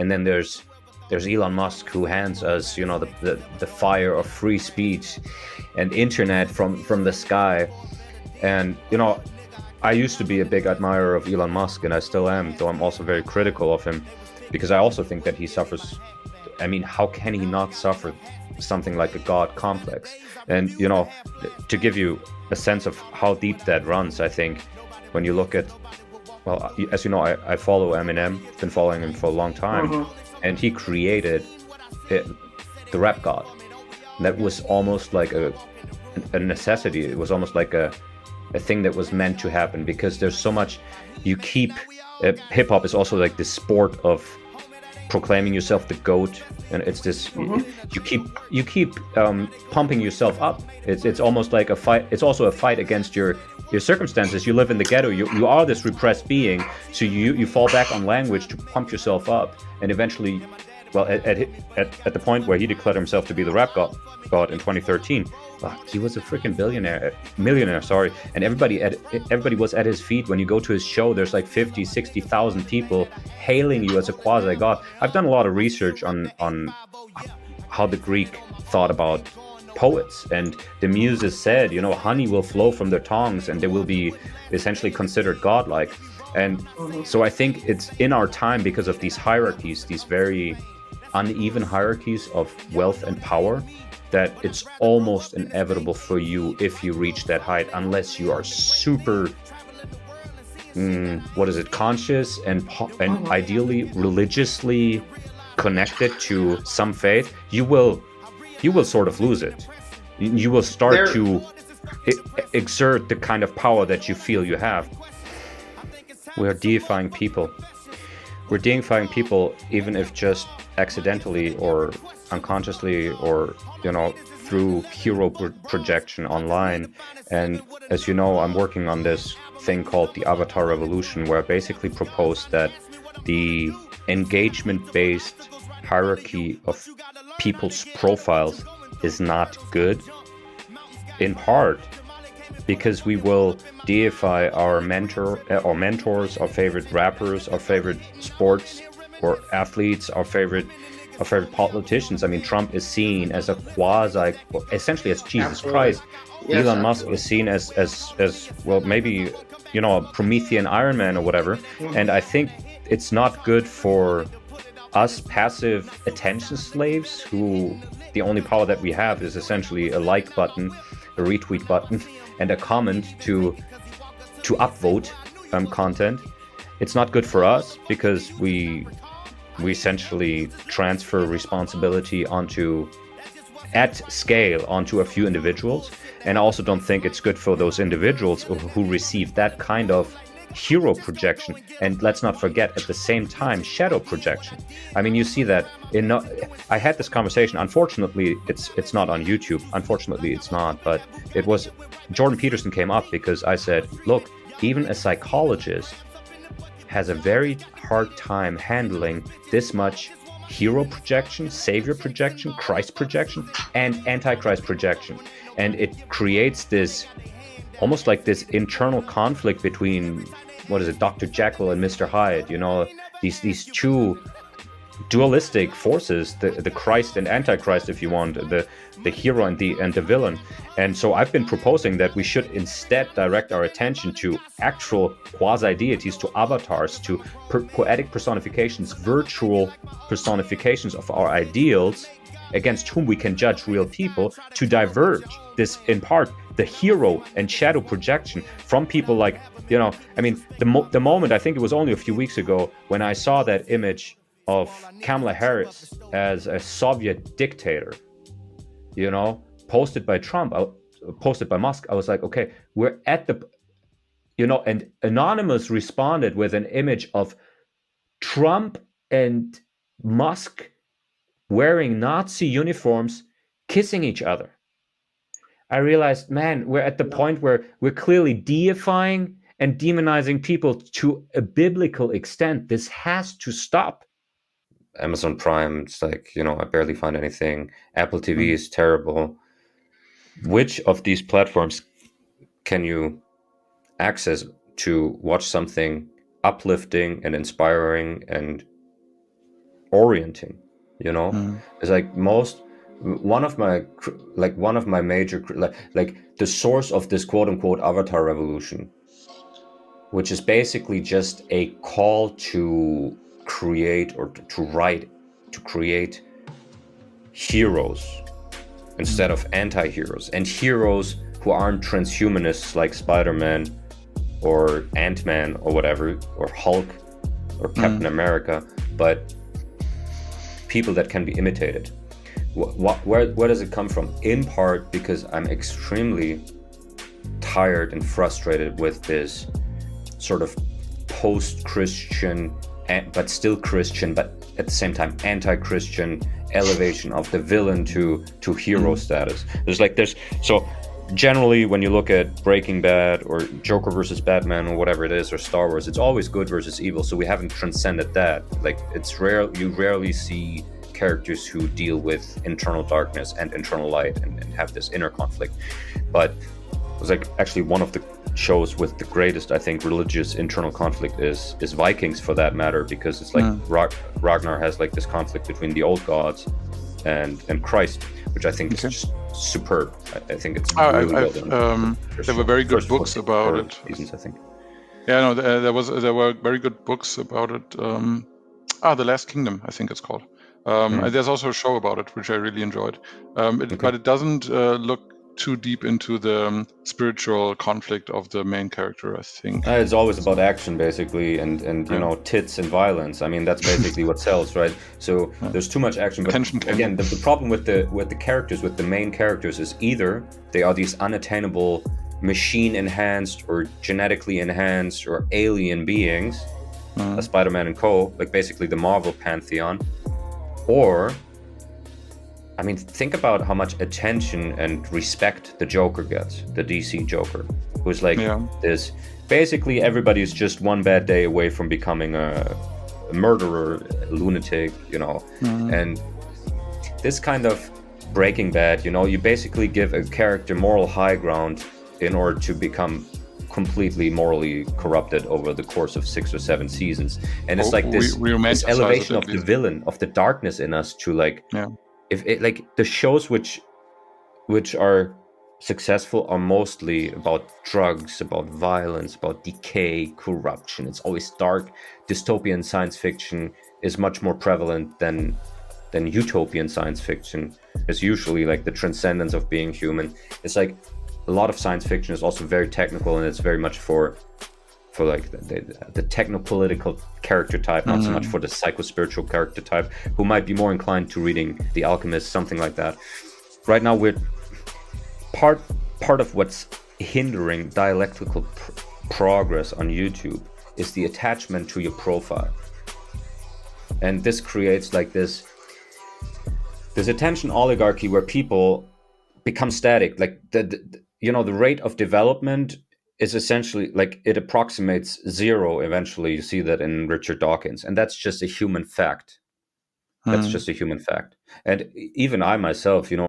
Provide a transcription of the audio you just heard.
and then there's Elon Musk, who hands us, the fire of free speech and internet from the sky. And I used to be a big admirer of Elon Musk, and I still am, though I'm also very critical of him, because I also think that he suffers. I mean, how can he not suffer something like a god complex? And to give you a sense of how deep that runs, I think when you look at, well, as you know, I follow Eminem, been following him for a long time, and he created the rap god. That was almost like a necessity. It was almost like a thing that was meant to happen, because there's so much you keep. Hip hop is also like this sport of proclaiming yourself the GOAT, and it's this you keep pumping yourself up. It's almost like a fight. It's also a fight against your circumstances. You live in the ghetto. You are this repressed being, so you fall back on language to pump yourself up, and eventually, well, at the point where he declared himself to be the rap god in 2013, he was a freaking millionaire, sorry, and everybody was at his feet. When you go to his show, there's like 50,000-60,000 people hailing you as a quasi god. I've done a lot of research on how the Greek thought about poets, and the muses said, honey will flow from their tongues, and they will be essentially considered godlike. And so I think it's in our time, because of these hierarchies, these very uneven hierarchies of wealth and power, that it's almost inevitable for you, if you reach that height, unless you are super conscious and ideally religiously connected to some faith, you will sort of lose it. You will start to exert the kind of power that you feel you have. We're deifying people. We're deifying people, even if just accidentally or unconsciously, or through hero projection online. And as you know, I'm working on this thing called the Avatar Revolution, where I basically propose that the engagement-based hierarchy of people's profiles is not good, in part because we will deify our mentors, our favorite rappers, our favorite sports or athletes, our favorite politicians. I mean, Trump is seen as a essentially as Jesus Christ. Yes, Elon Musk is seen as well, maybe a Promethean Iron Man or whatever. And I think it's not good for us passive attention slaves, who the only power that we have is essentially a like button, a retweet button, and a comment to upvote content. It's not good for us, because we essentially transfer responsibility at scale onto a few individuals. And I also don't think it's good for those individuals who receive that kind of hero projection, and let's not forget, at the same time, shadow projection. I mean, you see that I had this conversation. Unfortunately, it's not on YouTube. Unfortunately, it's not. But it was Jordan Peterson came up because I said, look, even a psychologist has a very hard time handling this much hero projection, savior projection, Christ projection, and antichrist projection. And it creates this almost like this internal conflict between, Dr. Jekyll and Mr. Hyde, these two dualistic forces, the Christ and Antichrist, if you want, the hero and the villain. And so I've been proposing that we should instead direct our attention to actual quasi-deities, to avatars, to poetic personifications, virtual personifications of our ideals, against whom we can judge real people, to diverge this, in part, the hero and shadow projection from people like, the moment, I think it was only a few weeks ago, when I saw that image of Kamala Harris as a Soviet dictator, posted by Trump, posted by Musk. I was like, okay, we're at the, and Anonymous responded with an image of Trump and Musk wearing Nazi uniforms, kissing each other. I realized, man, we're at the point where we're clearly deifying and demonizing people to a biblical extent. This has to stop. Amazon Prime, it's like, I barely find anything. Apple TV is terrible. Which of these platforms can you access to watch something uplifting and inspiring and orienting, you know. Mm. It's like one of my major like the source of this quote unquote avatar revolution, which is basically just a call to create or to write, to create heroes instead of anti-heroes, and heroes who aren't transhumanists like Spider-Man or Ant-Man or whatever, or Hulk or Captain America, but people that can be imitated. Where does it come from? In part because I'm extremely tired and frustrated with this sort of post-Christian, but still Christian, but at the same time anti-Christian elevation of the villain to hero status. So generally when you look at Breaking Bad or Joker versus Batman or whatever it is, or Star Wars, it's always good versus evil. So we haven't transcended that. Like, it's rare, you rarely see characters who deal with internal darkness and internal light and have this inner conflict. But it was like actually one of the shows with the greatest, I think, religious internal conflict is Vikings, for that matter, because it's like Ragnar has like this conflict between the old gods and Christ, which I think is just superb. I think it's really well done. There were very good books about it. Seasons, I think. Yeah, no, there were very good books about it. The Last Kingdom, I think it's called. There's also a show about it, which I really enjoyed. But it doesn't look too deep into the spiritual conflict of the main character, I think. It's always about action, basically, and you know, tits and violence. I mean, that's basically what sells, right? So there's too much action. But again, the problem with the characters, with the main characters, is either they are these unattainable, machine-enhanced or genetically enhanced or alien beings, Spider-Man and co., like basically the Marvel pantheon, or, I mean, think about how much attention and respect the Joker gets, the DC Joker, who's like this. Basically, everybody's just one bad day away from becoming a murderer, a lunatic, you know. And this kind of Breaking Bad, you know, you basically give a character moral high ground in order to become completely morally corrupted over the course of 6 or 7 seasons. And it's like this elevation of the villain, of the darkness in us, to like, if it, like, the shows which are successful are mostly about drugs, about violence, about decay, corruption. It's always dark. Dystopian science fiction is much more prevalent than utopian science fiction. It's usually like the transcendence of being human. It's like a lot of science fiction is also very technical, and it's very much for like the techno-political character type, not so much for the psycho-spiritual character type, who might be more inclined to reading The Alchemist, something like that. Right now, we're part of what's hindering dialectical progress on YouTube is the attachment to your profile, and this creates like this attention oligarchy where people become static. Like the rate of development is essentially like, it approximates zero eventually. You see that in Richard Dawkins, and that's just a human fact. That's just a human fact. And even I myself, you know,